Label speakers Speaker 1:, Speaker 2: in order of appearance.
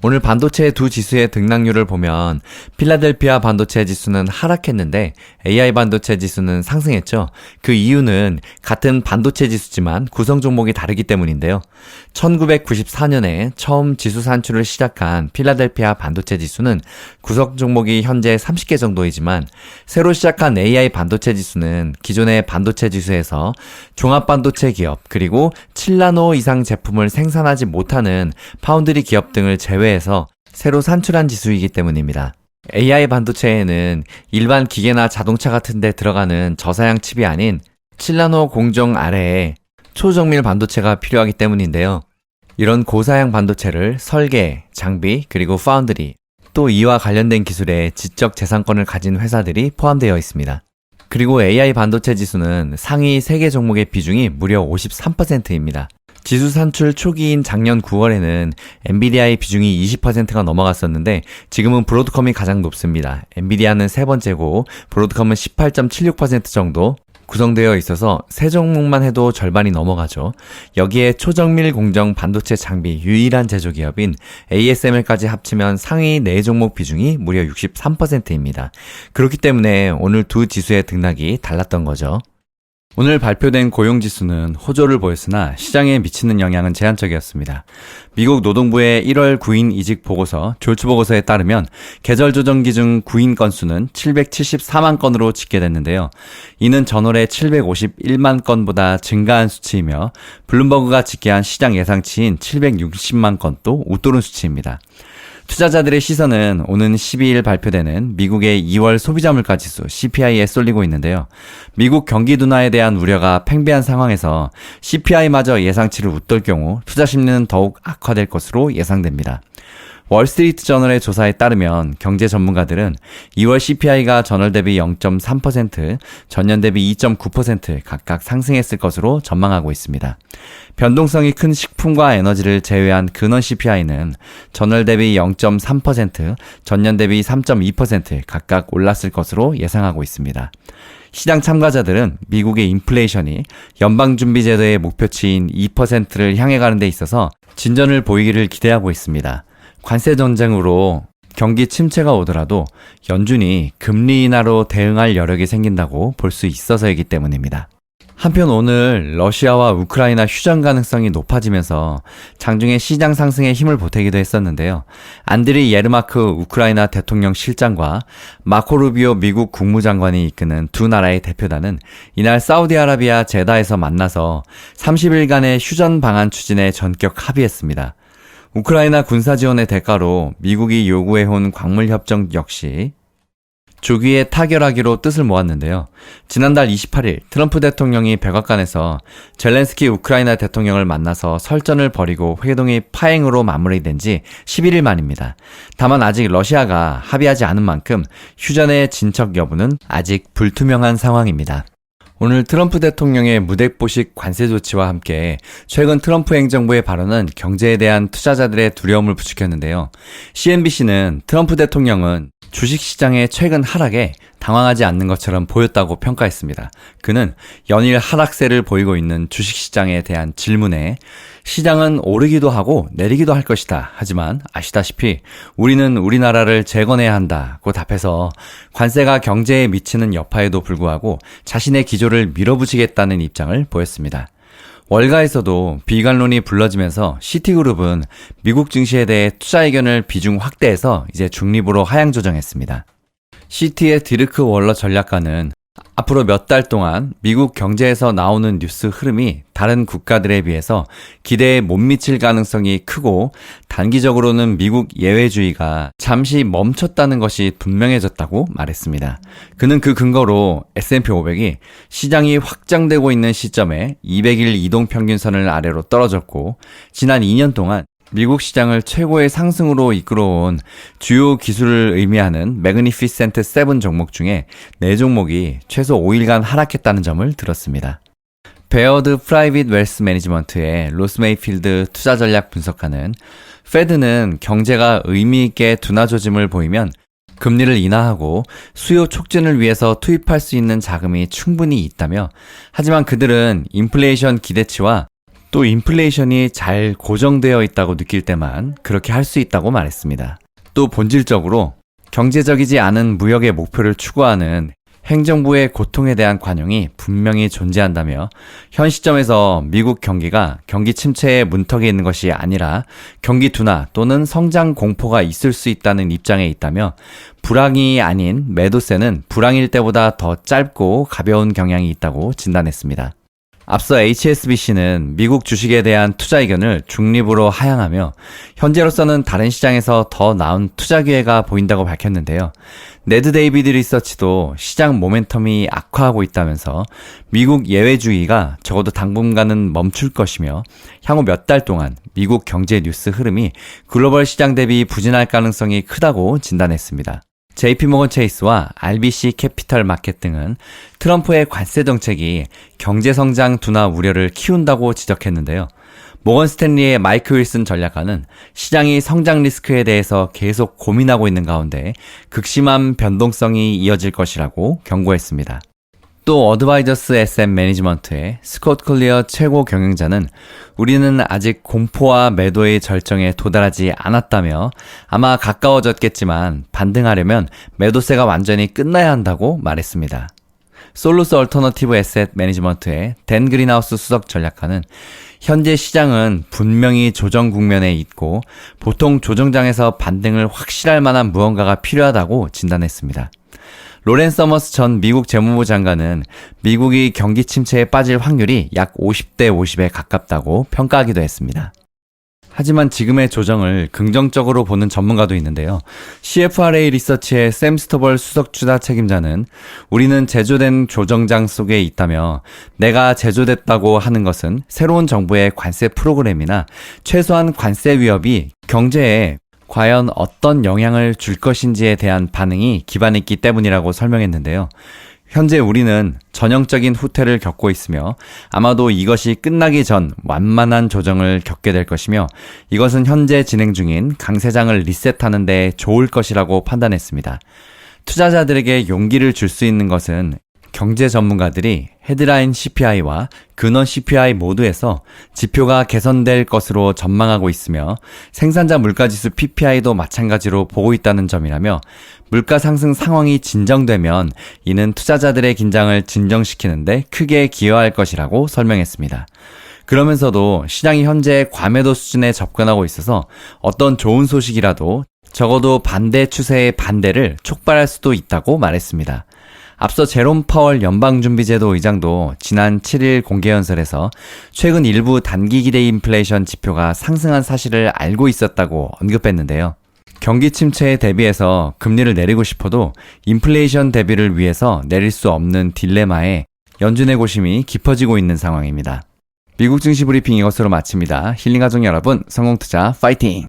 Speaker 1: 오늘 반도체 두 지수의 등락률을 보면 필라델피아 반도체 지수는 하락했는데 AI 반도체 지수는 상승했죠. 그 이유는 같은 반도체 지수지만 구성 종목이 다르기 때문인데요. 1994년에 처음 지수 산출을 시작한 필라델피아 반도체 지수는 구성 종목이 현재 30개 정도이지만 새로 시작한 AI 반도체 지수는 기존의 반도체 지수에서 종합 반도체 기업 그리고 7나노 이상 제품을 생산하지 못하는 파운드리 기업 등을 제외해서 새로 산출한 지수이기 때문입니다. AI 반도체에는 일반 기계나 자동차 같은 데 들어가는 저사양 칩이 아닌 7나노 공정 아래에 초정밀 반도체가 필요하기 때문인데요. 이런 고사양 반도체를 설계, 장비, 그리고 파운드리, 또 이와 관련된 기술에 지적 재산권을 가진 회사들이 포함되어 있습니다. 그리고 AI 반도체 지수는 상위 3개 종목의 비중이 무려 53%입니다. 지수 산출 초기인 작년 9월에는 엔비디아의 비중이 20%가 넘어갔었는데 지금은 브로드컴이 가장 높습니다. 엔비디아는 세 번째고 브로드컴은 18.76% 정도 구성되어 있어서 세 종목만 해도 절반이 넘어가죠. 여기에 초정밀 공정 반도체 장비 유일한 제조기업인 ASML까지 합치면 상위 4종목 비중이 무려 63%입니다. 그렇기 때문에 오늘 두 지수의 등락이 달랐던 거죠. 오늘 발표된 고용지수는 호조를 보였으나 시장에 미치는 영향은 제한적이었습니다. 미국 노동부의 1월 구인 이직 보고서 졸츠 보고서에 따르면 계절 조정 기준 구인 건수는 774만 건으로 집계됐는데요. 이는 전월의 751만 건보다 증가한 수치이며 블룸버그가 집계한 시장 예상치인 760만 건도 웃도른 수치입니다. 투자자들의 시선은 오는 12일 발표되는 미국의 2월 소비자 물가 지수 CPI에 쏠리고 있는데요. 미국 경기 둔화에 대한 우려가 팽배한 상황에서 CPI마저 예상치를 웃돌 경우 투자 심리는 더욱 악화될 것으로 예상됩니다. 월스트리트 저널의 조사에 따르면 경제 전문가들은 2월 CPI가 전월 대비 0.3%, 전년 대비 2.9% 각각 상승했을 것으로 전망하고 있습니다. 변동성이 큰 식품과 에너지를 제외한 근원 CPI는 전월 대비 0.3%, 전년 대비 3.2% 각각 올랐을 것으로 예상하고 있습니다. 시장 참가자들은 미국의 인플레이션이 연방준비제도의 목표치인 2%를 향해 가는 데 있어서 진전을 보이기를 기대하고 있습니다. 관세 전쟁으로 경기 침체가 오더라도 연준이 금리 인하로 대응할 여력이 생긴다고 볼 수 있어서이기 때문입니다. 한편 오늘 러시아와 우크라이나 휴전 가능성이 높아지면서 장중에 시장 상승에 힘을 보태기도 했었는데요. 안드리 예르마크 우크라이나 대통령 실장과 마코 루비오 미국 국무장관이 이끄는 두 나라의 대표단은 이날 사우디아라비아 제다에서 만나서 30일간의 휴전 방안 추진에 전격 합의했습니다. 우크라이나 군사 지원의 대가로 미국이 요구해온 광물협정 역시 조기에 타결하기로 뜻을 모았는데요. 지난달 28일 트럼프 대통령이 백악관에서 젤렌스키 우크라이나 대통령을 만나서 설전을 벌이고 회동이 파행으로 마무리된 지 11일 만입니다. 다만 아직 러시아가 합의하지 않은 만큼 휴전의 진척 여부는 아직 불투명한 상황입니다. 오늘 트럼프 대통령의 무대포식 관세 조치와 함께 최근 트럼프 행정부의 발언은 경제에 대한 투자자들의 두려움을 부추겼는데요. CNBC는 트럼프 대통령은 주식시장의 최근 하락에 당황하지 않는 것처럼 보였다고 평가했습니다. 그는 연일 하락세를 보이고 있는 주식시장에 대한 질문에 시장은 오르기도 하고 내리기도 할 것이다. 하지만 아시다시피 우리는 우리나라를 재건해야 한다고 답해서 관세가 경제에 미치는 여파에도 불구하고 자신의 기조를 밀어붙이겠다는 입장을 보였습니다. 월가에서도 비관론이 불러지면서 시티그룹은 미국 증시에 대해 투자 의견을 비중 확대해서 이제 중립으로 하향 조정했습니다. 시티의 디르크 월러 전략가는 앞으로 몇 달 동안 미국 경제에서 나오는 뉴스 흐름이 다른 국가들에 비해서 기대에 못 미칠 가능성이 크고 단기적으로는 미국 예외주의가 잠시 멈췄다는 것이 분명해졌다고 말했습니다. 그는 그 근거로 S&P 500이 시장이 확장되고 있는 시점에 200일 이동평균선을 아래로 떨어졌고 지난 2년 동안 미국 시장을 최고의 상승으로 이끌어온 주요 기술을 의미하는 매그니피센트 7 종목 중에 4종목이 최소 5일간 하락했다는 점을 들었습니다. 베어드 프라이빗 웰스 매니지먼트의 로스 메이필드 투자 전략 분석가는 페드는 경제가 의미있게 둔화 조짐을 보이면 금리를 인하하고 수요 촉진을 위해서 투입할 수 있는 자금이 충분히 있다며 하지만 그들은 인플레이션 기대치와 또 인플레이션이 잘 고정되어 있다고 느낄 때만 그렇게 할 수 있다고 말했습니다. 또 본질적으로 경제적이지 않은 무역의 목표를 추구하는 행정부의 고통에 대한 관용이 분명히 존재한다며 현 시점에서 미국 경기가 경기 침체의 문턱에 있는 것이 아니라 경기 둔화 또는 성장 공포가 있을 수 있다는 입장에 있다며 불황이 아닌 매도세는 불황일 때보다 더 짧고 가벼운 경향이 있다고 진단했습니다. 앞서 HSBC는 미국 주식에 대한 투자 의견을 중립으로 하향하며 현재로서는 다른 시장에서 더 나은 투자 기회가 보인다고 밝혔는데요. 네드 데이비드 리서치도 시장 모멘텀이 악화하고 있다면서 미국 예외주의가 적어도 당분간은 멈출 것이며 향후 몇 달 동안 미국 경제 뉴스 흐름이 글로벌 시장 대비 부진할 가능성이 크다고 진단했습니다. JP모건 체이스와 RBC 캐피털 마켓 등은 트럼프의 관세 정책이 경제 성장 둔화 우려를 키운다고 지적했는데요. 모건 스탠리의 마이크 윌슨 전략가는 시장이 성장 리스크에 대해서 계속 고민하고 있는 가운데 극심한 변동성이 이어질 것이라고 경고했습니다. 또 어드바이저스 SM 매니지먼트의 스콧 클리어 최고 경영자는 우리는 아직 공포와 매도의 절정에 도달하지 않았다며 아마 가까워졌겠지만 반등하려면 매도세가 완전히 끝나야 한다고 말했습니다. 솔루스 얼터너티브 에셋 매니지먼트의 댄 그린하우스 수석 전략가는 현재 시장은 분명히 조정 국면에 있고 보통 조정장에서 반등을 확실할 만한 무언가가 필요하다고 진단했습니다. 로렌 서머스 전 미국 재무부 장관은 미국이 경기 침체에 빠질 확률이 약 50대 50에 가깝다고 평가하기도 했습니다. 하지만 지금의 조정을 긍정적으로 보는 전문가도 있는데요. CFRA 리서치의 샘 스토벌 수석 투자 책임자는 우리는 제조된 조정장 속에 있다며 내가 제조됐다고 하는 것은 새로운 정부의 관세 프로그램이나 최소한 관세 위협이 경제에 과연 어떤 영향을 줄 것인지에 대한 반응이 기반있기 때문이라고 설명했는데요. 현재 우리는 전형적인 후퇴를 겪고 있으며 아마도 이것이 끝나기 전 완만한 조정을 겪게 될 것이며 이것은 현재 진행 중인 강세장을 리셋하는 데 좋을 것이라고 판단했습니다. 투자자들에게 용기를 줄 수 있는 것은 경제 전문가들이 헤드라인 CPI와 근원 CPI 모두에서 지표가 개선될 것으로 전망하고 있으며 생산자 물가지수 PPI도 마찬가지로 보고 있다는 점이라며 물가 상승 상황이 진정되면 이는 투자자들의 긴장을 진정시키는데 크게 기여할 것이라고 설명했습니다. 그러면서도 시장이 현재 과매도 수준에 접근하고 있어서 어떤 좋은 소식이라도 적어도 반대 추세의 반대를 촉발할 수도 있다고 말했습니다. 앞서 제롬 파월 연방준비제도 의장도 지난 7일 공개연설에서 최근 일부 단기 기대 인플레이션 지표가 상승한 사실을 알고 있었다고 언급했는데요. 경기 침체에 대비해서 금리를 내리고 싶어도 인플레이션 대비를 위해서 내릴 수 없는 딜레마에 연준의 고심이 깊어지고 있는 상황입니다. 미국 증시 브리핑 이것으로 마칩니다. 힐링가족 여러분, 성공투자 파이팅!